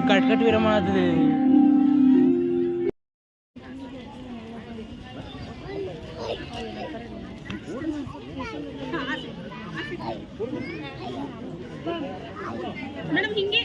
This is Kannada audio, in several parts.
कटकट विरमण ಮೇಡಮ್ ಹಿಂಗೆ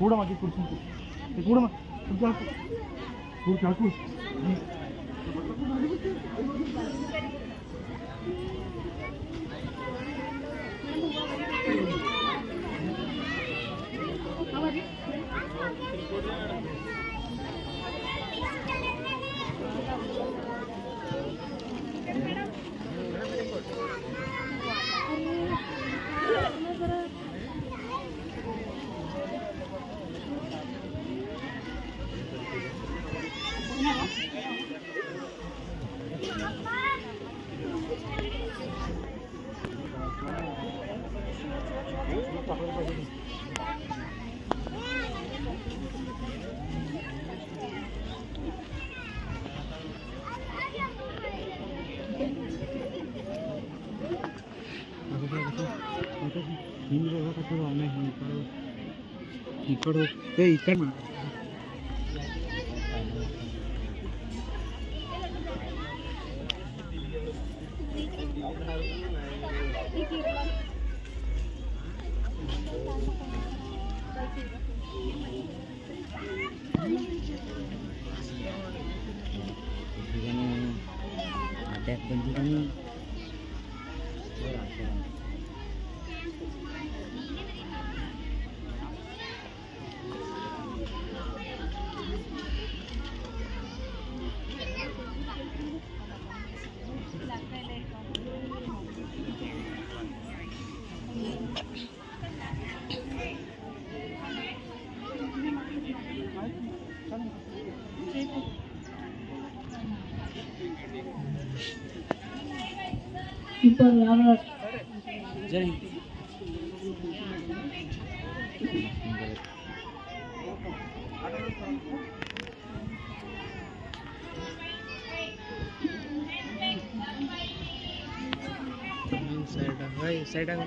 ಕೂಡ ಮಾಡಿ ಕುರ್ಚಿ ಕೂಡ ಕುರ್ಚಿ ఇక్కడ ಸೈಡ್ ಆಗ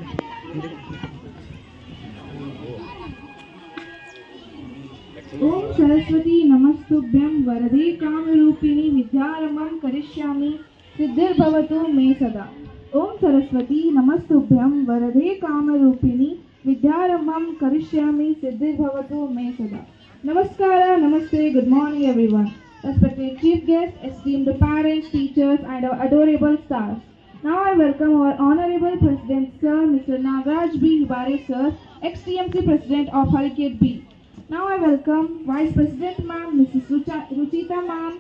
ओम सरस्वती नमस्तुभ्यं वरदे कामरूपिणी विद्यारम्भं करिष्यामि सिद्धिर्भवतु मे सदा। ओम सरस्वती नमस्तुभ्यं वरदे कामरूपिणी विद्यारम्भं करिष्यामि सिद्धिर्भवतु मे सदा। Namaskara, namaste, good morning everyone. Respected chief guests, esteemed parents, teachers and our adorable stars. Now I welcome our honorable president sir, Mr. Nagaraj B. Hibare sir, ex-TMC president of Hurricane B. Now I welcome Vice President Ma'am, Mrs. Ruchita Ma'am,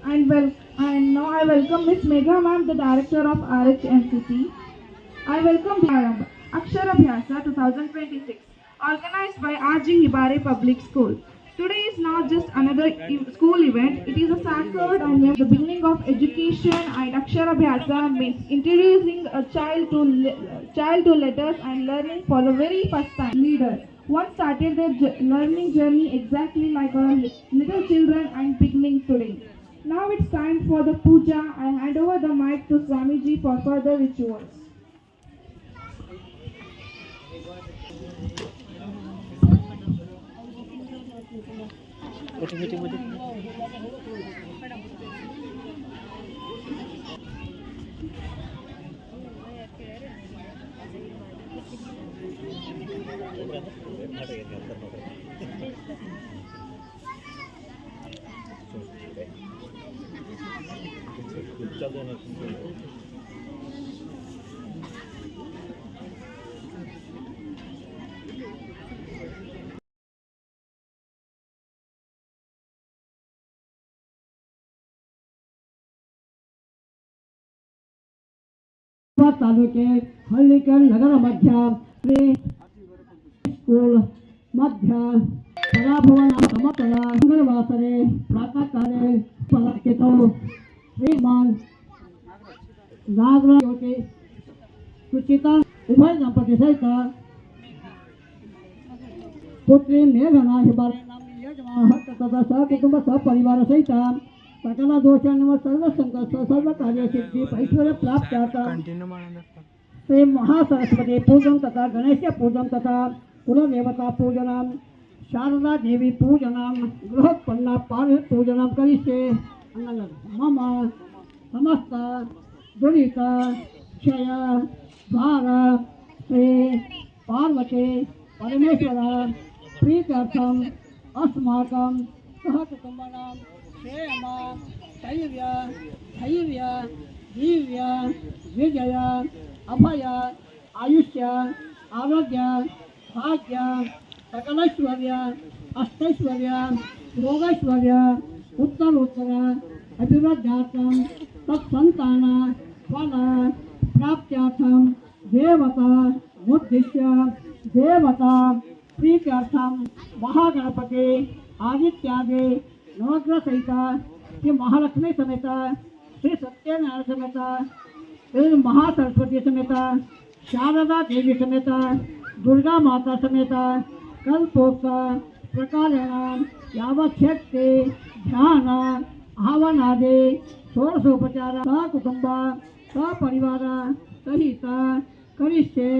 and now I welcome Miss Megha Ma'am, the Director of RHMCC. I welcome Akshara Bhyasa 2026, organized by R.G. Hibare Public School, Today is not just another school event, it is a sacred and the beginning of education, and Aksharabhyasa means introducing a child to letters and learning for the very first time. Leader once started their learning journey exactly like our little children and beginning today. Now it's time for the puja. I hand over the mic to Swamiji for further rituals. ತಾಲೂಕೆ ಹಳ್ಳಿಕಲ್ ನಗರ ಮಧ್ಯ ಪ್ರೀ ಸ್ಕೂಲ್ ಮಧ್ಯ ಕಲಾಭವನ ಸಮತಲ ಮಂಗಳವಾಸರೆ ಪ್ರಾತಃಕಾಲೆ ಫಲಕಿತೋ ಶ್ರೀಮಾನ್ ನಾಗರಾಜ್ ಸುಚಿತಾ ಉಭಯ ದಂಪತಿ ಸಹಿತ ಪುತ್ರಿ ಮೇಘನಾ ಹಿಬಾರೆ नामनी यजमान तथा सहकुटुंब सहपरिवार सहित सकल दोष सर्व संकल्प सर्व कार्य सिद्धि ऐश्वर्य प्राप्त श्री महासरस्वती पूजन तथा गणेश पूजन तथा कुलदेवता पूजनम शारदा देवी पूजनम गृहोत्पन्न पार्य पूजनम करिष्ये मम समस्त दुरित क्षय भार श्री पार्वती परमेश्वर प्रीत्यर्थम अस्माकं सहकुटुंबानां क्षेम स्थैर्य धैर्य दिव्य विजय अभय आयुष्य आरोग्य भाग्य सकलैश्वर्य अष्टैश्वर्य भोगैश्वर्य उत्तरोत्तर अभिवृद्ध्यार्थं तत्संतान फल प्राप्त्यार्थं देवता उद्दिश्य देवता प्रीत्यर्थं महागणपति आदित्यादि नवग्रह सहित श्री महालक्ष्मी समेत श्री सत्यनारायण समेत श्री महासरस्वती समेत शारदा देवी समेत दुर्गा माता समेत कल्पोक्त प्रकारेण यावच्छक्ति ध्यान हवनादि षोडशोपचार सहकुटुंब सपरिवार सहित करिष्ये।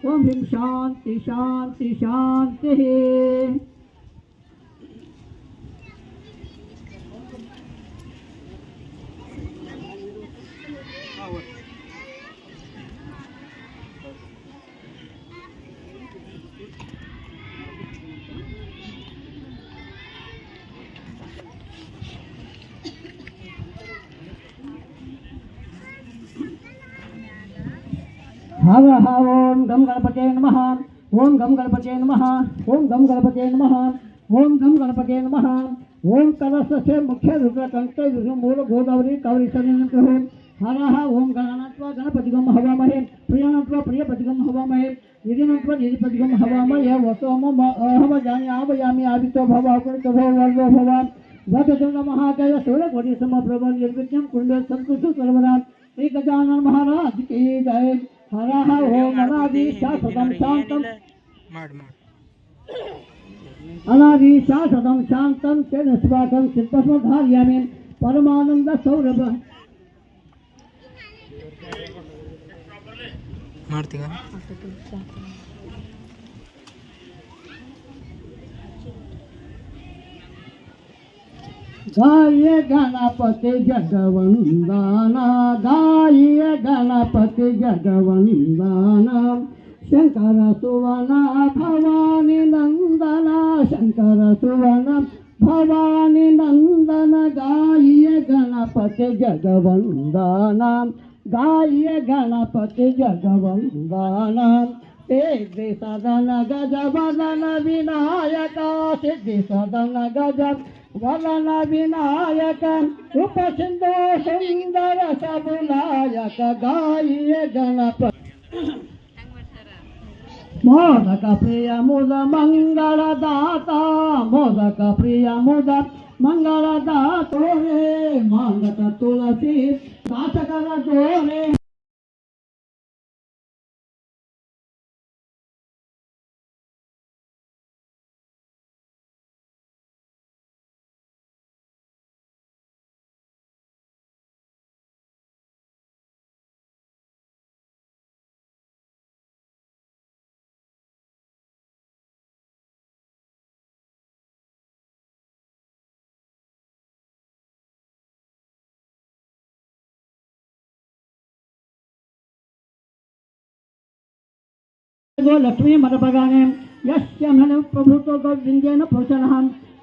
ओम ह्रीं शांति शांति शांति। हर हर ओम गम गणपते नमः ओम गम गणपते नमः ओम गम गणपते नमः ओम गम गणपते नमः ओम कलश से मुख्य रुद्र कंठ विष्णु मूल गोदावरी कावरी सनिग्रह हर ओम गणानात्वा गणपतिगम हवामहे प्रियानात्वा प्रियपतिगम हवामहे निधिनात्वा निधिपतिगम हवामहे वसोम अहम जानि आवयामि आदित्यो भव अकुलितो भव वर्गो भव वदतुंड महाकाय सूर्यकोटि समप्रभ निर्विघ्नं कुरु संतुष्टो सर्वदा श्री गजानन महाराज की जय। हर ओम अनादि शाश्वतं शांतं अनादि शाश्वतं शांतं तेन स्वाकं चित्तस्म धारयामि परमानंद सौरभ ಮಾಡ್ತೀಗ गाय गणपति जगवंदना गाय गणपति जगवंदना शंकर सुवन भवानी नंदन शंकर सुवन भवानी नंदन गाय गणपति जगवंदना गाय गणपति जगवंदना सिद्धि सदन गज वदन विनायक सिद्धि सदन गज वदन विनायक रूप सिंधु सुंदर सबुलायक गाय गणपति मोदक प्रिय मुद मंगलदाता मोदक प्रिय मुद मंगलदातो रे मांगत तुलसी दास कर जोरे लक्ष्मी मदपगाने यस्यमन प्रभुतो गोविंदेन पुरुषनः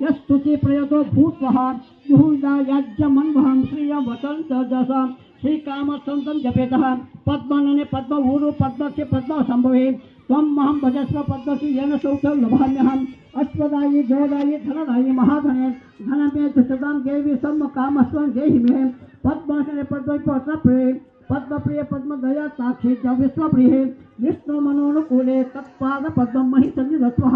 यस्तुति प्रयतो भूत्वः युहुदा याज्यमन्वहं श्रियं वसन्त जसा श्रीकामसन्तं जपेतः पद्मनने पद्मभूरु पद्मस्य पद्मसम्भवे त्वं महं भजस्व पद्मसि येन सौख्यं लभाम्यहम् अश्वदायि जोदायि धनदायि महाधने धनमे धृतदां देवी सर्वकामस्त्वं देहि मे पद्मासने पद्मप्रिये पद्मप्रिय पद्मदया साक्षी च विश्वप्रिय विष्णु मनोनुकूले तत्पाद पद्म महि सन्निधत्वः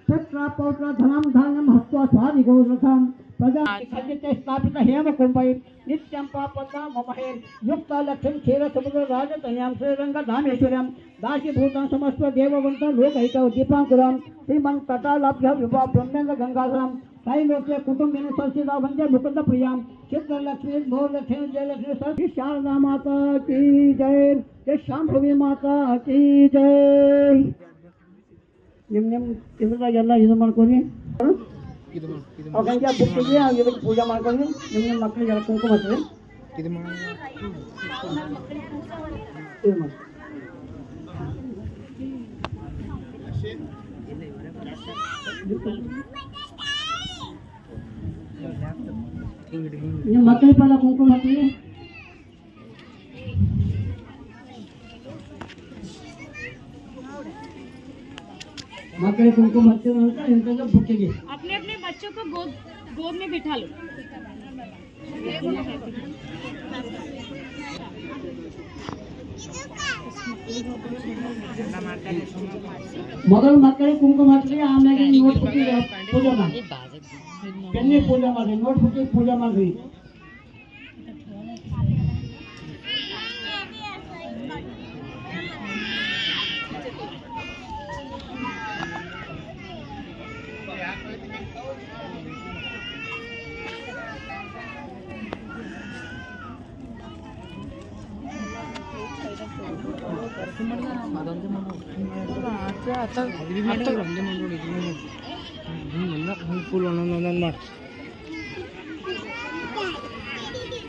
पुत्र पौत्र धनं धान्यं हस्त्वा स्वादिगोरथं प्रजा खण्डिते स्थापित हेमकुम्भै नित्यं पापदा ममहे युक्त लक्ष्मीं क्षीरसमुद्र राजतनयां श्रीरङ्गधामेश्वर्यं दासीभूतं समस्त देववन्तं लोकैकं दीपाङ्कुरं श्रीमन् तटालाभ्य विभा ब्रह्मेन्द्र गंगाधरं त्रैलोक्य कुटुंबिनी संस्थिता वंदे मुकुंद प्रियां चित्रलक्ष्मी भोरलक्ष्मी जयलक्ष्मी सरस्वती शारदा माता की जय जय शांभवी माता की जय ಇದೆಲ್ಲ ಇದು ಮಾಡ್ಕೊಳ್ಳಿ ಅವಾಗ ಬುಕ್ಕಿಗೆ ಇದಕ್ಕೆ ಪೂಜೆ ಮಾಡ್ಕೊಳ್ಳಿ ನಿಮ್ಮ ಮಕ್ಕಳಿಗೆ ಕುಂಕುಮ ಹಚ್ಚಿರಿ ಇದು ಮಾಡಿ ನಿಮ್ಮ ಮಕ್ಕಳ ಪಲ್ಲ ಕುಂಕುಮ ಹಚ್ಚಿರಿ मकड़े कुमकुम बच्चे इनका बुकेंगे अपने अपने बच्चों को गोद में बिठा लो ಮೊದಲು ಮಕ್ಕಳಿಗೆ ಕುಂಕುಮ ಹಚ್ಚಿ ಆಮೇಲೆ ನೋಟ್ ಬುಕ್ಕಿಗೆ ಪೂಜೆ ಮಾಡಿ ಪೆನ್ನಿಗೆ ಪೂಜೆ ಮಾಡಿ ನೋಟ್ ಬುಕ್ಕಿಗೆ ಪೂಜೆ ಮಾಡ್ರಿ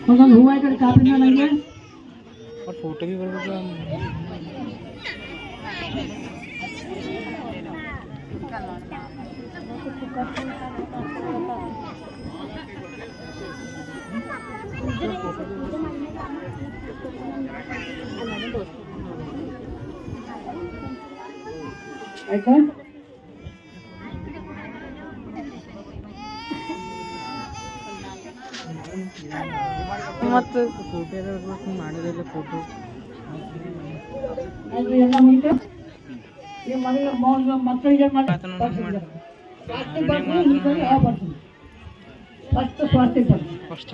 ಒಂದೊಂದು ಹೂವು ಆಯ್ತು ಕಾಪಿ ನನಗೆ ಫೋಟೋ भी ಬರ್ಬೇಕು ಆಯ್ತಾ ಮತ್ತೆ ಫೋಟೋ ಮಾಡಿದ್ರೆ ಫೋಟೋ ಎಲ್ಲ ಮುಗಿತು ಈ ಮಕ್ಕಳಿಗೆ ಫಸ್ಟ್ ಸ್ವಾಸ್ತಿಕ್ ಬರ್ತೀನಿ ಫಸ್ಟ್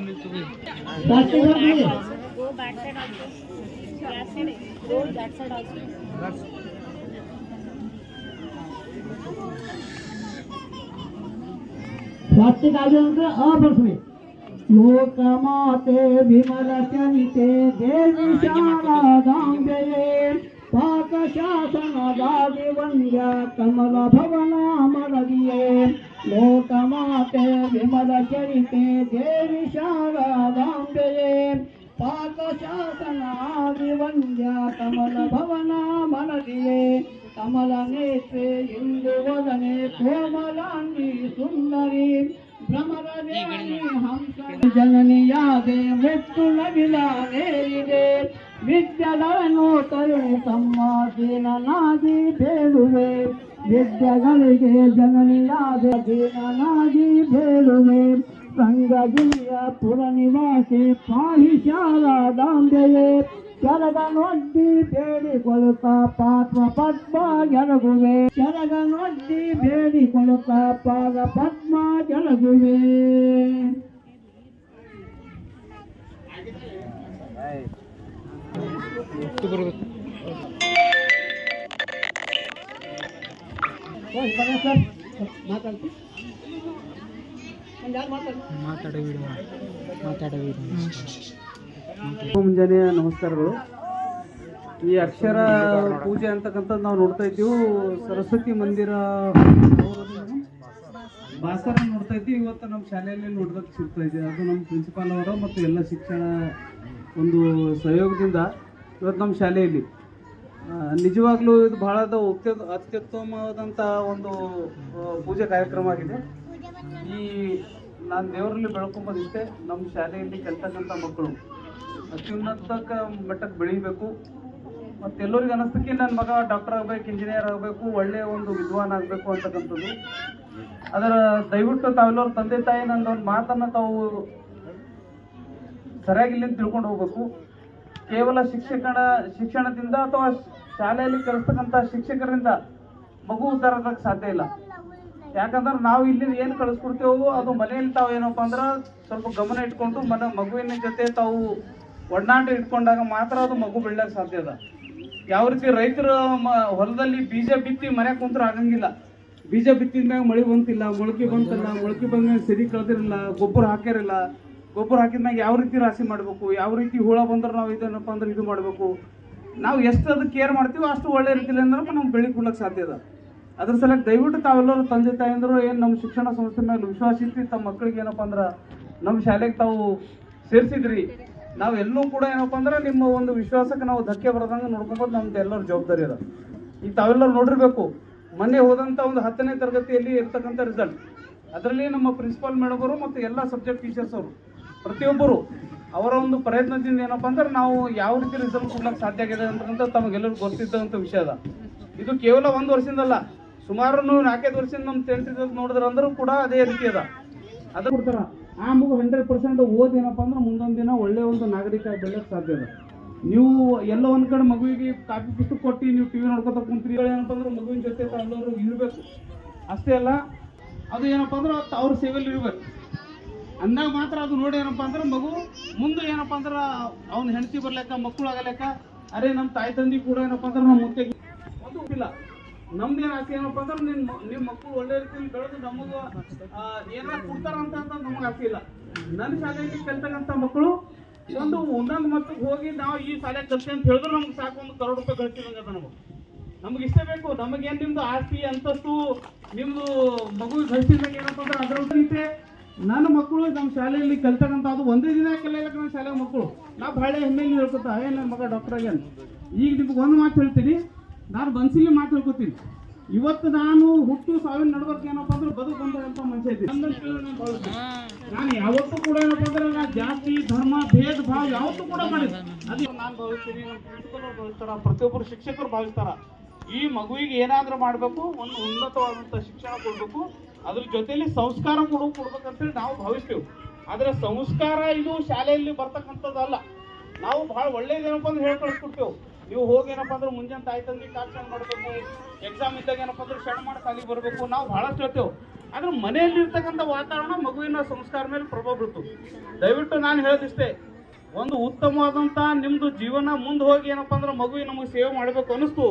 ಸ್ವಾಸ್ತಿಕ್ ಬರ್ತೀನಿ go back side also yes side go that side also स्वास्तिक आगे अबर्फे लोकमाते विमल चरिते देवी शारदांबे पाकशासनदादि वन्द्य कमल भवना मरदिये लोकमाते विमल चरिते देवी शारदांबे पाकशासनादि वन्द्य कमल भवना मरदिये कमल नेत्रे इंदुवदने कोमलांगी सुंदरी भ्रमरदेवी हंस जननी यादे मृत्यु नगिलानेरिदे विद्येಗಳನ್ನು ತರುಣಿ ತಮ್ಮ ದೀನನಾಗಿ ಬೇಡುವೆ ವಿದ್ಯೆಗಳಿಗೆ ಜನನಿಯಾದೆ ದೀನನಾಗಿ ಬೇಡುವೆ ರಂಗಗಿರಿಯ ಪುರ ನಿವಾಸಿ ಪಾಹಿ ಶಾರದಾಂಬೆಯೇ ಶರಗನೊಡ್ಡಿ ಬೇಡಿಕೊಳ್ಳುತ್ತಾ ಪಾತ್ರ ಪದ್ಮ ಜರುಗುವೆ ಶರಗನೊಡ್ಡಿ ಬೇಡಿಕೊಳ್ಳುತ್ತಾ ಪಾದ ಪದ್ಮ ಜರುಗುವೆ. ಸರ್ ಮಾತಾಡ್ತೀವಿ ಮುಂಜಾನೆ ನಮಸ್ಕಾರಗಳು. ಈ ಅಕ್ಷರ ಪೂಜೆ ಅಂತಕ್ಕಂಥದ್ದು ನಾವು ನೋಡ್ತಾ ಇದ್ದೀವಿ. ಸರಸ್ವತಿ ಮಂದಿರ ಭಾಸ್ಕರ ನೋಡ್ತಾ ಇದ್ದೀವಿ. ಇವತ್ತು ನಮ್ಮ ಶಾಲೆಯಲ್ಲಿ ನೋಡೋದಕ್ಕೆ ಸಿಗ್ತಾ ಇದೆ. ಅದು ನಮ್ಮ ಪ್ರಿನ್ಸಿಪಾಲ್ ಅವರ ಮತ್ತು ಎಲ್ಲ ಶಿಕ್ಷಣ ಒಂದು ಸಹಯೋಗದಿಂದ ಇವತ್ತು ನಮ್ಮ ಶಾಲೆಯಲ್ಲಿ ನಿಜವಾಗ್ಲೂ ಇದು ಬಹಳ ಅತ್ಯುತ್ತಮವಾದಂಥ ಒಂದು ಪೂಜೆ ಕಾರ್ಯಕ್ರಮ ಆಗಿದೆ. ಈ ನಾನು ದೇವರಲ್ಲಿ ಬೆಳ್ಕೊಂಬೋದಿಷ್ಟೇ, ನಮ್ಮ ಶಾಲೆಯಲ್ಲಿ ಕಲ್ತಕ್ಕಂಥ ಮಕ್ಕಳು ಅತ್ಯುನ್ನತ ಮಟ್ಟಕ್ಕೆ ಬೆಳೀಬೇಕು. ಮತ್ತು ಎಲ್ಲರಿಗೂ ಅನ್ನಿಸ್ತಕ್ಕೆ ನನ್ನ ಮಗ ಡಾಕ್ಟರ್ ಆಗಬೇಕು, ಇಂಜಿನಿಯರ್ ಆಗಬೇಕು, ಒಳ್ಳೆಯ ಒಂದು ವಿದ್ವಾನ್ ಆಗಬೇಕು ಅಂತಕ್ಕಂಥದ್ದು. ಅದರ ದಯವಿಟ್ಟು ತಾವೆಲ್ಲರೂ ತಂದೆ ತಾಯಿ ನಂದೊಂದು ಮಾತನ್ನು ತಾವು ಸರಿಯಾಗಿಲ್ಲ ಅಂತ ತಿಳ್ಕೊಂಡು ಹೋಗ್ಬೇಕು. ಕೇವಲ ಶಿಕ್ಷಣದಿಂದ ಅಥವಾ ಶಾಲೆಯಲ್ಲಿ ಕಲಿಸ್ತಕ್ಕಂಥ ಶಿಕ್ಷಕರಿಂದ ಮಗು ಉದ್ಧಾರ ಆಗಕ್ಕೆ ಸಾಧ್ಯ ಇಲ್ಲ. ಯಾಕಂದ್ರೆ ನಾವು ಇಲ್ಲಿ ಏನು ಕಳಿಸ್ಕೊಡ್ತೇವೋ ಅದು ಮನೆಯಲ್ಲಿ ತಾವು ಏನಪ್ಪ ಅಂದ್ರೆ ಸ್ವಲ್ಪ ಗಮನ ಇಟ್ಕೊಂಡು ಮಗುವಿನ ಜೊತೆ ತಾವು ಒಡನಾಟ ಇಟ್ಕೊಂಡಾಗ ಮಾತ್ರ ಅದು ಮಗು ಬೆಳ್ಳಕ್ಕೆ ಸಾಧ್ಯ ಅದ. ಯಾವ ರೀತಿ ರೈತರ ಹೊಲದಲ್ಲಿ ಬೀಜ ಬಿತ್ತಿ ಮನೆಗೆ ಕುಂತ್ರೆ ಆಗಂಗಿಲ್ಲ. ಬೀಜ ಬಿತ್ತಿದ ಮ್ಯಾಗ ಮಳೆ ಬಂತಿಲ್ಲ, ಮೊಳಕೆ ಬಂತಿಲ್ಲ, ಮೊಳಕೆ ಬಂದ್ಮೇಲೆ ಸರಿ ಕಳೆದಿರಲಿಲ್ಲ, ಗೊಬ್ಬರ ಹಾಕಿರಲಿಲ್ಲ. ಗೊಬ್ಬರ ಹಾಕಿದ್ಮ್ಯಾಗ ಯಾವ ರೀತಿ ರಾಶಿ ಮಾಡಬೇಕು, ಯಾವ ರೀತಿ ಹುಳ ಬಂದ್ರೆ ನಾವು ಇದೇನಪ್ಪ ಅಂದ್ರೆ ಇದು ಮಾಡಬೇಕು. ನಾವು ಎಷ್ಟು ಅದು ಕೇರ್ ಮಾಡ್ತೀವೋ ಅಷ್ಟು ಒಳ್ಳೆ ರೀತಿಯಲ್ಲಿ ಅಂದ್ರೆ ನಾವು ಬೆಳಿ ಕೊಡ್ಲಿಕ್ಕೆ ಸಾಧ್ಯ ಅದ. ಅದ್ರ ಸಲಕ್ಕೆ ದಯವಿಟ್ಟು ತಾವೆಲ್ಲರೂ ತಂದೆ ತಾಯಂದರು ಏನು ನಮ್ಮ ಶಿಕ್ಷಣ ಸಂಸ್ಥೆ ಮೇಲೆ ವಿಶ್ವಾಸ ಇಟ್ಟು ತಮ್ಮ ಮಕ್ಕಳಿಗೆ ಏನಪ್ಪ ಅಂದ್ರೆ ನಮ್ಮ ಶಾಲೆಗೆ ತಾವು ಸೇರಿಸಿದ್ರಿ. ನಾವು ಎಲ್ಲೂ ಕೂಡ ಏನಪ್ಪ ಅಂದ್ರೆ ನಿಮ್ಮ ಒಂದು ವಿಶ್ವಾಸಕ್ಕೆ ನಾವು ಧಕ್ಕೆ ಬರೋದಂಗೆ ನೋಡ್ಕೊಬೋದು ನಮ್ದು ಎಲ್ಲರ ಜವಾಬ್ದಾರಿ ಅದ. ಈಗ ತಾವೆಲ್ಲರೂ ನೋಡಿರ್ಬೇಕು, ಮೊನ್ನೆ ಹೋದಂಥ ಒಂದು 10ನೇ ತರಗತಿಯಲ್ಲಿ ಇರ್ತಕ್ಕಂಥ ರಿಸಲ್ಟ್, ಅದರಲ್ಲಿ ನಮ್ಮ ಪ್ರಿನ್ಸಿಪಾಲ್ ಮೇಡಮ್ ಅವರು ಮತ್ತು ಎಲ್ಲ ಸಬ್ಜೆಕ್ಟ್ ಟೀಚರ್ಸ್ ಅವರು ಪ್ರತಿಯೊಬ್ಬರು ಅವರ ಒಂದು ಪ್ರಯತ್ನದಿಂದ ಏನಪ್ಪ ಅಂದ್ರೆ ನಾವು ಯಾವ ರೀತಿ ರಿಸಲ್ಟ್ ಕೊಡ್ಲಿಕ್ಕೆ ಸಾಧ್ಯ ಆಗಿದೆ ಅಂತಕ್ಕಂಥ ತಮಗೆಲ್ಲರಿಗೂ ಗೊತ್ತಿದ್ದಂಥ ವಿಷಯ ಅದ. ಇದು ಕೇವಲ 1 ವರ್ಷದಿಂದಲ್ಲ, ಸುಮಾರು 4-5 ವರ್ಷದಿಂದ ನಮ್ಮ 10th ರಿಸಲ್ಟ್ ನೋಡಿದ್ರೆ ಅಂದರೂ ಕೂಡ ಅದೇ ರೀತಿ ಅದ. ಅದು ಕೊಡ್ತಾರ ಆ ಮಗು 100% ಓದಿ ಏನಪ್ಪ ಅಂದ್ರೆ ಮುಂದೊಂದು ದಿನ ಒಳ್ಳೆಯ ಒಂದು ನಾಗರಿಕ ಬೆಳೆಯೋಕ್ಕೆ ಸಾಧ್ಯ ಅದ. ನೀವು ಎಲ್ಲ ಒಂದು ಕಡೆ ಮಗುವಿಗೆ ಕಾಪಿ ಪುಸ್ತಕ ಕೊಟ್ಟು ನೀವು ಟಿವಿ ನೋಡ್ಕೊತ ಕುಂತ್ರಿ ಏನಪ್ಪ ಅಂದ್ರೆ ಮಗುವಿನ ಜೊತೆ ಎಲ್ಲರೂ ಇರಬೇಕು. ಅಷ್ಟೇ ಅಲ್ಲ, ಅದು ಏನಪ್ಪ ಅಂದ್ರೆ ಅವ್ರ ಸೇವೆಯಲ್ಲಿ ಇರಬೇಕು ಅಂದಾಗ ಮಾತ್ರ ಅದು ನೋಡಿ ಏನಪ್ಪ ಅಂದ್ರೆ ಮಗು ಮುಂದೆ ಏನಪ್ಪ ಅಂದ್ರೆ ಅವ್ನ ಹೆಂಡತಿ ಬರ್ಲಿಕ್ಕ, ಮಕ್ಕಳು ಆಗಲಿಕ್ಕ, ಅರೆ ನಮ್ಮ ತಾಯಿ ತಂದೆ ಕೂಡ ಏನಪ್ಪ ಅಂದ್ರೆ ನಮ್ಮ ಮುತ್ತೆಗೆ ಒಂದು ಇಲ್ಲ. ನಮ್ದೇನು ಆಸೆ ಏನಪ್ಪ ಅಂದ್ರೆ ನಿಮ್ಮ ಮಕ್ಕಳು ಒಳ್ಳೆ ರೀತಿಯಲ್ಲಿ ಬೆಳೆದು ನಮಗೆ ಏನಾರು ಕೊಡ್ತಾರಂತ ನಮಗೆ ಆಸೆ ಇಲ್ಲ. ನನ್ನ ಶಾಲೆಯಲ್ಲಿ ಕಲ್ತಕ್ಕಂಥ ಮಕ್ಕಳು ಒಂದು ಉನ್ನತ ಮಟ್ಟಕ್ಕೆ ಹೋಗಿ ನಾವು ಈ ಶಾಲೆ ಕಲ್ತೆ ಅಂತ ಹೇಳಿದ್ರೆ ನಮ್ಗೆ ಸಾಕು, 1 crore ರೂಪಾಯಿ ಗಳಿಸಿದಂಗೆ ಅದ. ನಮಗೆ ಇಷ್ಟೇ ಬೇಕು. ನಮಗೇನು ನಿಮ್ದು ಆಸ್ತಿ ಅಂತಸ್ತು ನಿಮ್ದು ಮಗು ಗಳಿಸಿದಂಗೆ ಏನಪ್ಪ ಅಂದ್ರೆ ಅದರ ರೀತಿ ನನ್ನ ಮಕ್ಕಳು ನಮ್ಮ ಶಾಲೆಯಲ್ಲಿ ಕಲ್ತಕ್ಕಂಥ ಅದು ಒಂದೇ ದಿನ ಕಲಿಯಲಿಕ್ಕೆ ನನ್ನ ಶಾಲೆಯ ಮಕ್ಕಳು ನಾವು ಭಾಳ ಹೆಮ್ಮೆಯಲ್ಲಿ ಹೇಳ್ಕೊತಾ ನನ್ನ ಮಗ ಡಾಕ್ಟರ್ ಆಗ್ಯಾನ. ಈಗ ನಿಮ್ಗೆ ಒಂದು ಮಾತು ಹೇಳ್ತೀನಿ, ನಾನು ಬನ್ಸಿಲಿ ಮಾತು ಹೇಳ್ಕೊತೀನಿ. ಇವತ್ತು ನಾನು ಹುಟ್ಟು ಸಾವಿನ ನಡ್ಬರ್ಕ್ ಏನಪ್ಪ ಅಂದ್ರೆ ಬದುಕು ಬಂದಂಥ ಮನುಷ್ಯ ಇದ್ದೀನಿ. ನಾನು ಯಾವತ್ತೂ ಕೂಡ ಏನಪ್ಪ ಅಂದ್ರೆ ನಾನು ಜಾತಿ ಧರ್ಮ ಭೇದ ಭಾವ ಯಾವತ್ತೂ ಕೂಡ ಮಾಡಿಲ್ಲ. ಅದು ನಾನು ಭಾವಿಸ್ತೀನಿ, ನಮ್ಮ ಪ್ರಿನ್ಸಿಪಲ್ ಅವ್ರು ಭಾವಿಸ್ತಾರ, ಪ್ರತಿಯೊಬ್ಬರು ಶಿಕ್ಷಕರು ಭಾವಿಸ್ತಾರ. ಈ ಮಗುವಿಗೆ ಏನಾದರೂ ಮಾಡಬೇಕು, ಒಂದು ಉನ್ನತವಾದಂಥ ಶಿಕ್ಷಣ ಕೊಡಬೇಕು, ಅದ್ರ ಜೊತೆಯಲ್ಲಿ ಸಂಸ್ಕಾರ ಕೊಡ್ಬೇಕಂತೇಳಿ ನಾವು ಭಾವಿಸ್ತೇವೆ. ಆದರೆ ಸಂಸ್ಕಾರ ಇದು ಶಾಲೆಯಲ್ಲಿ ಬರ್ತಕ್ಕಂಥದ್ದಲ್ಲ. ನಾವು ಭಾಳ ಒಳ್ಳೇದೇನಪ್ಪ ಅಂದ್ರೆ ಹೇಳಿ ಕಳಿಸ್ಕೊಡ್ತೇವೆ. ನೀವು ಹೋಗಿ ಏನಪ್ಪ ಅಂದ್ರೆ ಮುಂಜಾನೆ ತಾಯಿ ತಂದೆ ಕಾಲ್ಸಣ ಮಾಡಬೇಕು, ಎಕ್ಸಾಮ್ ಇದ್ದಾಗ ಏನಪ್ಪ ಅಂದ್ರೆ ಕ್ಷಣ ಮಾಡಿ ಸಾಲಿಗೆ ಬರಬೇಕು, ನಾವು ಭಾಳಷ್ಟು ಹೇಳ್ತೇವೆ. ಆದ್ರೆ ಮನೆಯಲ್ಲಿ ಇರ್ತಕ್ಕಂಥ ವಾತಾವರಣ ಮಗುವಿನ ಸಂಸ್ಕಾರ ಮೇಲೆ ಪ್ರಭಾವ ಬೀಳ್ತದೆ. ದಯವಿಟ್ಟು ನಾನು ಹೇಳೋದಿಷ್ಟೇ, ಒಂದು ಉತ್ತಮವಾದಂಥ ನಿಮ್ಮದು ಜೀವನ ಮುಂದೆ ಹೋಗಿ ಏನಪ್ಪ ಅಂದ್ರೆ ಮಗುವಿಗೆ ನಮಗೆ ಸೇವೆ ಮಾಡಬೇಕು ಅನ್ನಿಸ್ತು.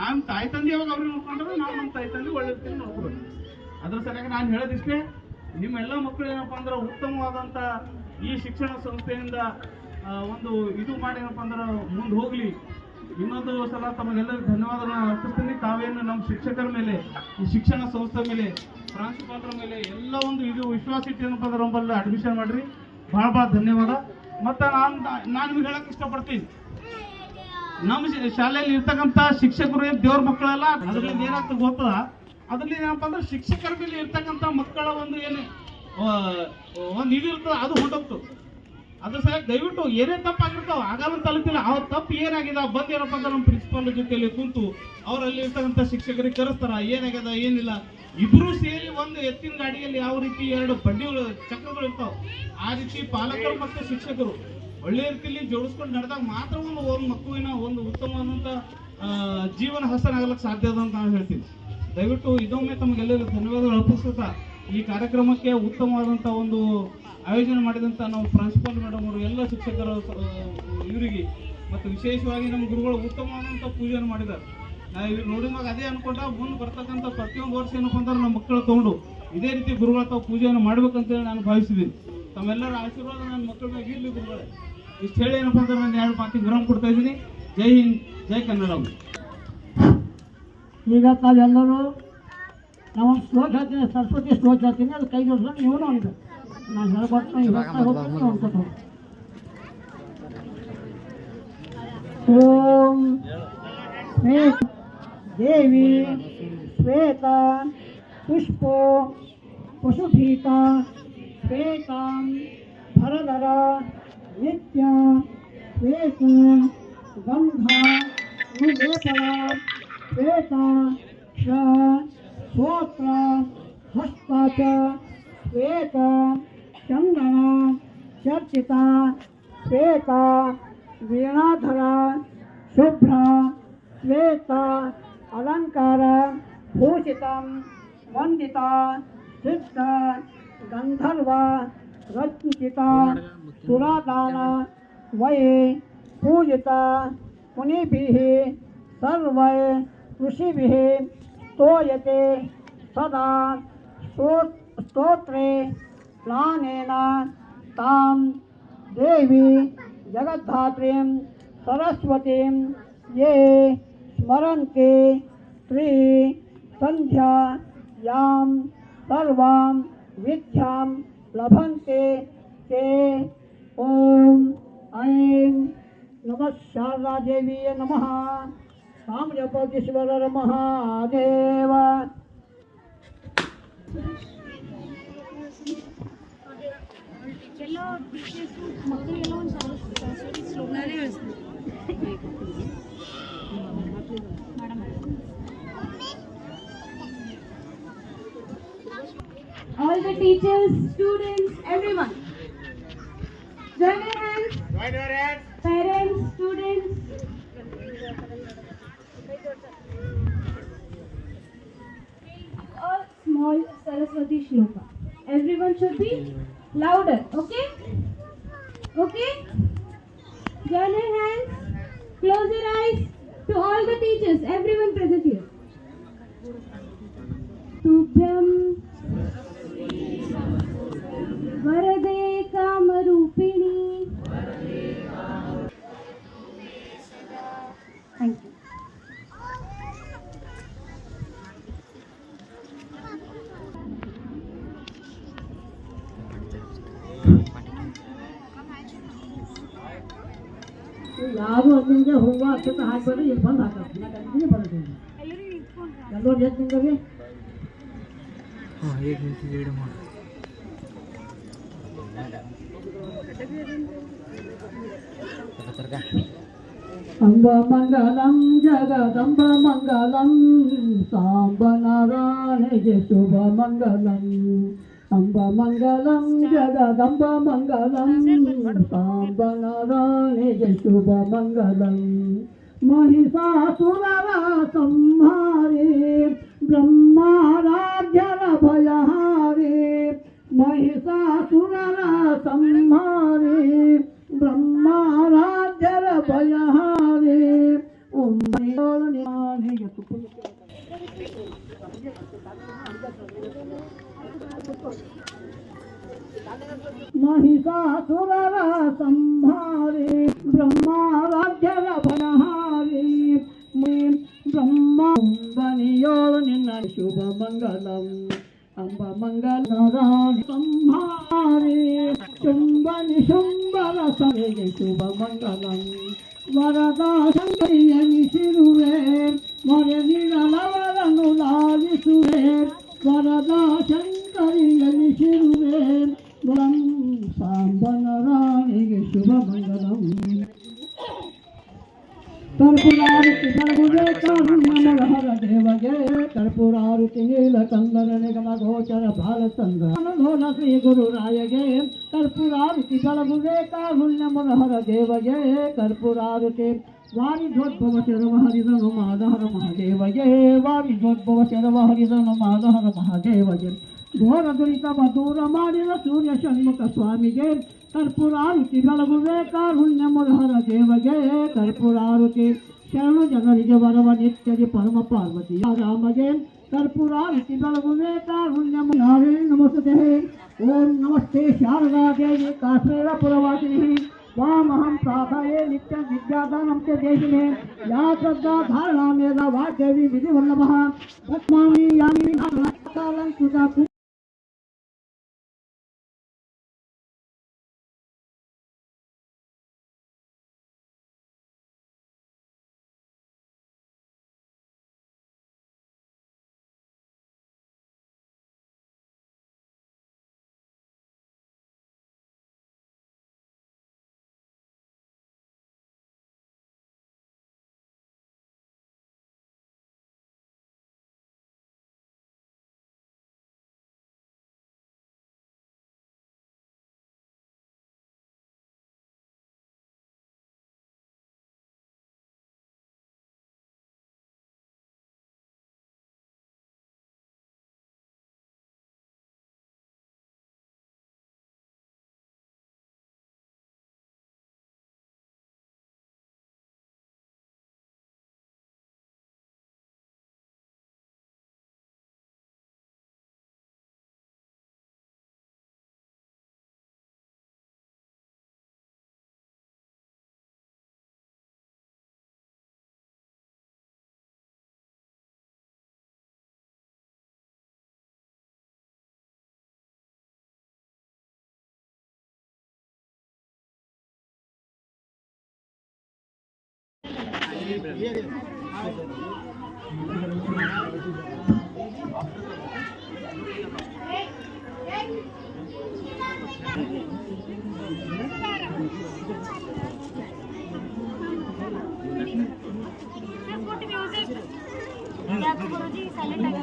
ನಾನು ತಾಯಿ ತಂದೆ ಯಾವಾಗ ಅವ್ರಿಗೆ ನೋಡ್ಕೊಂಡ್ರೆ ನಾವು ನಮ್ಮ ತಾಯಿ ತಂದೆ ಒಳ್ಳೆ ರೀತಿಯಲ್ಲಿ ನೋಡ್ಕೋಬೇಕು. ಅದ್ರ ಸರಿಯಾಗಿ ನಾನು ಹೇಳೋದಿಷ್ಟೇ, ನಿಮ್ಮೆಲ್ಲ ಮಕ್ಕಳು ಏನಪ್ಪ ಅಂದ್ರೆ ಉತ್ತಮವಾದಂಥ ಈ ಶಿಕ್ಷಣ ಸಂಸ್ಥೆಯಿಂದ ಒಂದು ಇದು ಮಾಡಿ ಏನಪ್ಪ ಅಂದ್ರೆ ಮುಂದೆ ಹೋಗಲಿ. ಇನ್ನೊಂದು ಸಲ ತಮಗೆಲ್ಲರಿಗೂ ಧನ್ಯವಾದಗಳನ್ನು ಅರ್ಪಿಸ್ತೀನಿ. ತಾವೇನು ನಮ್ಮ ಶಿಕ್ಷಕರ ಮೇಲೆ, ಈ ಶಿಕ್ಷಣ ಸಂಸ್ಥೆ ಮೇಲೆ, ಪ್ರಾಂಶುಪಾಲರ ಮೇಲೆ ಎಲ್ಲ ಒಂದು ಇದು ವಿಶ್ವಾಸ ಇಟ್ಟು ಏನಪ್ಪ ಅಂದ್ರೆ ನಮ್ಮಲ್ಲಿ ಅಡ್ಮಿಷನ್ ಮಾಡಿರಿ. ಭಾಳ ಭಾಳ ಧನ್ಯವಾದ. ಮತ್ತು ನಾನು ನಿಮ್ಗೆ ಹೇಳಕ್ಕೆ ಇಷ್ಟಪಡ್ತೀನಿ, ನಮ್ಮ ಶಾಲೆಯಲ್ಲಿ ಇರ್ತಕ್ಕಂಥ ಶಿಕ್ಷಕರು ಏನು ದೇವ್ರ ಮಕ್ಕಳೆಲ್ಲ, ಅದರಿಂದ ಏನಾಗ್ತದೆ ಗೊತ್ತದ, ಅದರಲ್ಲಿ ಏನಪ್ಪ ಅಂದ್ರೆ ಶಿಕ್ಷಕರ ಮೇಲೆ ಇರ್ತಕ್ಕಂಥ ಮಕ್ಕಳ ಒಂದು ಏನು ಒಂದು ಇದು ಇರ್ತದೆ ಅದು ಹೊಂಟೋಗ್ತದೆ. ಅದ್ರ ಸಲುವಾಗಿ ದಯವಿಟ್ಟು ಏನೇ ತಪ್ಪಾಗಿರ್ತಾವ ಆಗಲ್ಲ ತಲುಪಿಲ್ಲ, ಅವ್ರ ತಪ್ಪು ಏನಾಗಿದೆ ಬಂದು ಏನಪ್ಪ ಅಂದ್ರೆ ನಮ್ಮ ಪ್ರಿನ್ಸಿಪಾಲ್ ಜೊತೆಯಲ್ಲಿ ಕುಂತು ಅವರಲ್ಲಿ ಇರ್ತಕ್ಕಂಥ ಶಿಕ್ಷಕರಿಗೆ ಕರೆಸ್ತಾರ, ಏನಾಗ್ಯದ ಏನಿಲ್ಲ. ಇಬ್ಬರು ಸೇರಿ ಒಂದು ಎತ್ತಿನ ಗಾಡಿಯಲ್ಲಿ ಯಾವ ರೀತಿ 2 ಬಂಡಿಗಳು ಚಕ್ರಗಳು ಇರ್ತಾವೆ, ಆ ರೀತಿ ಪಾಲಕರು ಮತ್ತು ಶಿಕ್ಷಕರು ಒಳ್ಳೆಯ ರೀತಿಯಲ್ಲಿ ಜೋಡಿಸ್ಕೊಂಡು ನಡೆದಾಗ ಮಾತ್ರ ಒಂದು ಮಗುವಿನ ಒಂದು ಉತ್ತಮವಾದಂಥ ಜೀವನ ಹಸನಾಗಲಿಕ್ಕೆ ಸಾಧ್ಯ ಅದ ಅಂತ ನಾನು ಹೇಳ್ತೀನಿ. ದಯವಿಟ್ಟು ಇದೊಮ್ಮೆ ತಮಗೆಲ್ಲರಿಗೂ ಧನ್ಯವಾದಗಳು ಅರ್ಪಿಸುತ್ತಾ ಈ ಕಾರ್ಯಕ್ರಮಕ್ಕೆ ಉತ್ತಮವಾದಂಥ ಒಂದು ಆಯೋಜನೆ ಮಾಡಿದಂಥ ನಾವು ಪ್ರಿನ್ಸಿಪಾಲ್ ಮೇಡಮ್ ಅವರು, ಎಲ್ಲ ಶಿಕ್ಷಕರ ಇವರಿಗೆ ಮತ್ತು ವಿಶೇಷವಾಗಿ ನಮ್ಮ ಗುರುಗಳು ಉತ್ತಮವಾದಂಥ ಪೂಜೆಯನ್ನು ಮಾಡಿದ್ದಾರೆ. ನಾವು ನೋಡಿದಾಗ ಅದೇ ಅನ್ಕೊಂಡ ಮುಂದೆ ಬರ್ತಕ್ಕಂಥ ಪ್ರತಿಯೊಂದು ವರ್ಷ ಏನಪ್ಪ ಅಂದ್ರೆ ನಮ್ಮ ಮಕ್ಕಳು ತೊಗೊಂಡು ಇದೇ ರೀತಿ ಗುರುಗಳ ತಾವು ಪೂಜೆಯನ್ನು ಮಾಡ್ಬೇಕಂತೇಳಿ ನಾನು ಭಾವಿಸಿದ್ದೀನಿ. ತಮ್ಮೆಲ್ಲರ ಆಶೀರ್ವಾದ ನನ್ನ ಮಕ್ಕಳ ಮೇಲೆ ಇರಲಿ ಗುರುಗಳೇ. ಇಷ್ಟು ಹೇಳಿ ಏನಪ್ಪ ಅಂದ್ರೆ ನಾನು 2 ಮಾತಿಗೆ ವಿರಾಮ ಕೊಡ್ತಾ ಇದ್ದೀನಿ. ಜೈ ಹಿಂದ್, ಜೈ ಕನ್ನಡ. ಈಗ ತಾವೆಲ್ಲರೂ ನಾವು ಶ್ಲೋಕ ಹೇಳ್ತೀನಿ, ಸರಸ್ವತಿ ಶ್ಲೋಕ ಹೇಳ್ತೀನಿ, ಅದು ಕೈ ಜೋಡಿಸ್ಕೊಂಡು ನೀವು ಅನ್ಬೇಕು. ನಾನು ಹೇಳ್ಕೊಟ್ಟು ಹೋಗ್ತೀನಿ, ಅನ್ಕೊತ ಓಂ ದೇವಿ ಶ್ವೇತ ಪುಷ್ಪ ಪಶುಭೀತ ಶ್ವೇತ ಭರಧರ ನಿತ್ಯ ಶ್ವೇತ ಗಂಧ ಲೇಪನ ಶ್ವೇತ ಶ್ರೋತ್ರ ಹಸ್ತಾಚ ಶ್ವೇತ ಚಂದನ ಚರ್ಚಿತ ಶ್ವೇತ ವೀಣಾಧರ ಶುಭ್ರ ಶ್ವೇತ ಅಲಂಕಾರ ಭೂಷಿತ ವಂದಿತ ಸಿದ್ಧ ಗಂಧರ್ವ ರಚಿತ ಸುರಾದಾನ ವೈ ಪೂಜಿತ ಮುನಿಭಿಃ ಸರ್ವೈ ಋಷಿಭಿಃ ಸ್ತೂಯತೆ ಸದಾ ಸ್ತೋತ್ರೆ ಪ್ಲಾನೇನ ತಾಂ ದೇವಿ ಜಗದ್ಧಾತ್ರೀಂ ಸರಸ್ವತೀಂ ಯೇ ಸ್ಮರಂತೆ ತ್ರಿ ಸಂಧ್ಯಾ ಯಾಂ ಸರ್ವಾಂ ವಿದ್ಯಾಂ ಲಭಂತೆ ತೇ ಓಂ ಐಂ ನಮಃ ಶಾರದಾದೇವಿಯೇ ನಮಃ ಸಾಮ್ಯಪತೀಶ್ವರರ ಮಹಾದೇವ. ಎಲ್ಲ ಮಕ್ಕಳಿಗೆಲ್ಲ ಒಂದು ಸರಸ್ವತಿ ಶ್ಲೋಕನೇ ಹೇಳಿಸ್ತೀವಿ madam. All the teachers, students, everyone. Join your hands. Parents, students. A small Saraswati shloka. Everyone should be louder, okay? Okay? Join your hands. Close your eyes. To all the teachers, everyone present here. Tubhyam वरदे कामरूपिणी. Thank you. ಯಾರು ಅಲ್ಲಿಂದ ಹೂವು ಹಚ್ಚುತ್ತ ಹಾಕ್ಬೇಡಿ, ಇಲ್ಲಿ ಬಂದು ಹಾಕಿ ನಾನು ಬರೋದು ಎಲ್ಲರೂ ಹೇಳ್ತೀನಿ. ಅಂಬ ಮಂಗಲಂ ಜಗದಂಬ ಮಂಗಲಂ ಸಾಂಬ ನಾರಾಯಣಿಗೆ ಶುಭ ಮಂಗಲಂ. ಅಂಬ ಮಂಗಲಂ ಜಗದಂಬ ಮಂಗಲಂ ಸಾಂಬ ನಾರಾಯಣಿಗೆ ಶುಭ ಮಂಗಲಂ. महिषासुरर संहारे ब्रह्माराध्यर भयहारे. महिषासुरर संहारे ब्रह्माराध्यर भयहारे. ओम महिषासुरर संहारे ब्रह्माराध्यर भयहारे. ಬ್ರಹ್ಮನಿಯೋಳು ನಿನ್ನ ಶುಭ ಮಂಗಲಂ. ಅಂಬ ಮಂಗಲ ಸಂಹಾರಿ ಶುಂಭ ನಿಶುಂಭರ ಸಭೆಗೆ ಶುಭ ಮಂಗಲಂ. ವರದ ಶಂಕರಿಯನಿಸಿರುವೆ ಮೊರೆ ನಿರಲವರನ್ನು ಲಾಲಿಸುವೆ. ವರದ ಶಂಕರಿಯನಿಸಿರುವೆ ವರಂ ಸಾಂಬನ ರಾಣಿಗೆ ಶುಭ ಮಂಗಲಂ. कर्पूरारुति ಬೆಳಗುವೆ ಕಾರುಣ್ಯಮಲಹರ ದೇವಗೆ कर्पूरारुति ನೀಲಕಂದರ ನಿಗಮ ಗೋಚರ ಬಾಲಚಂದ್ರ ಲೋಲ ಶ್ರೀ ಗುರುರಾಯಗೆ कर्पूरारुति ಬೆಳಗುವೆ ಕಾರುಣ್ಯಮಲಹರ ದೇವಗೆ कर्पूरारुति ವಾರಿಜೋದ್ಭವ ಶರವ ಹರಿದನು ಮಾಧಹರ ಮಹಾದೇವಗೆ ವಾರಿಜೋದ್ಭವ ಶರವ ಹರಿದನು ಮಾಧಹರ ಮಹಾದೇವಗೆ ಘೋರ ದುರಿತವ ದೂರ ಮಾಡಿದ ಸೂರ್ಯ ಷಣ್ಮುಖ ಸ್ವಾಮಿಗೆ कर्पूरारुति ಬೆಳಗುವೆ ಕಾರುಣ್ಯಮಲಹರ ದೇವಗೆ कर्पूरारुति ಶರಣು ಜನರಿಗೆ ವರವ ನಿತ್ಯದಿ ಪರಮ ಪಾರ್ವತಿ ರಾಮಗೆ कर्पूरारुति ಬೆಳಗುವೆ ಕಾರುಣ್ಯಮಲಹರೇ ನಮಸ್ತೆ ಓಂ ನಮಸ್ತೆ ಶಾರದಾ ದೇವಿ ಕಾಶ್ಮೀರ ಪುರವಾಸಿನಿ वामहं प्रार्थये नित्यं विद्यादानं च देहिने या श्रद्धा धारणा मेधा वाग्देवी विधिवल्लभः तस्मामि यानि कालं सुधा गुरुजी साइलेंट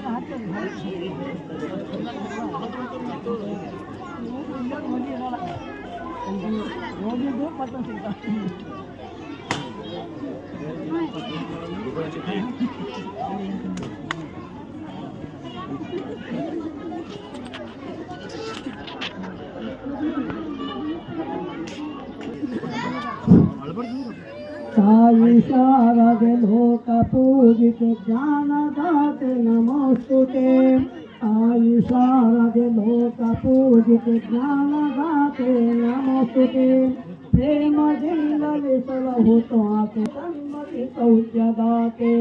साई शारदे लोक पूजित ज्ञानदाते नमोस्तुते आई शारदे लोक पूजित ज्ञानदाते नमोस्तुते प्रेम जिंदली सलहुतो आके सन्मति सौख्यदाते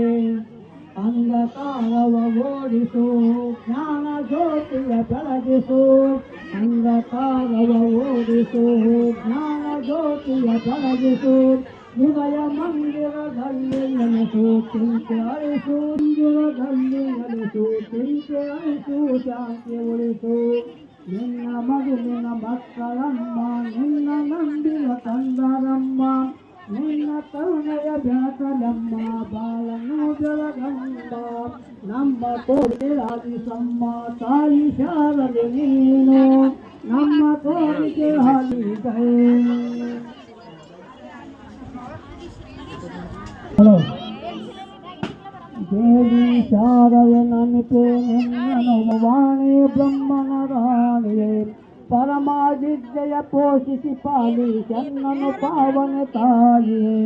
अंधकारव ಓಡಿಸು ಜ್ಞಾನ ಜ್ಯೋತಿಯ ಬೆಳಗಿಸು ಅಂಧಕಾರವ ಓಡಿಸು ಜ್ಞಾನ ಜ್ಯೋತಿಯ ಬೆಳಗಿಸು ಹೃದಯ ಮಂದಿರದಲ್ಲಿ ನೆನೆಸು ಚಿಂತೆ ಅಳಿಸು ಮಂದಿರದಲ್ಲಿ ನೆನೆಸು ಚಿಂತೆ ಅಳಿಸು ಶಾಂತಿ ಉಳಿಸು ನಿನ್ನ ಮಗುವಿನ ಮಕ್ಕಳಮ್ಮ ನಿನ್ನ ನಂಬಿನ ತಂದರಮ್ಮ ನಿನ್ನ ಕರುಣೆಯ ಬೆಳಕಲಮ್ಮ ಬಾಳನು ಬೆಳಗಮ್ಮ ನಮ್ಮ ಕೋರಿಕೆ ಆಲಿಸಮ್ಮ ತಾಯಿ ಶಾರದೆ ನೀನು ನಮ್ಮ ಕೋರಿಕೆ ಆಲಿಸೇ ಹಲೋ ದೇವಿ ಶಾರದೆ ನಮಿತೆ ನಿನ್ನನು ವಾಣಿ ಬ್ರಹ್ಮನ ರಾಣಿಯೇ ಪರಮಾದಿತ್ಯಯ ಪೋಷಿಸಿ ಪಾಲಿ ಚನ್ನನು ಪಾವನ ತಾಯಿಯೇ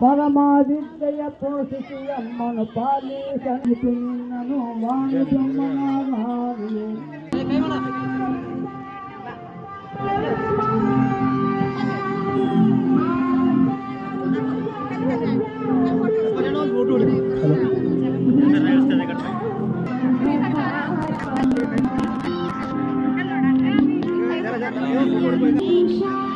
ಪರಮಾದಿತ್ಯಯ ಪೋಷಿಸಿ ಅಮ್ಮನು ಪಾಲಿ ಸನ್ನಿಪಿ ನಿನ್ನನು ವಾಣಿ ಬ್ರಹ್ಮನ ರಾಣಿಯೇ ईशा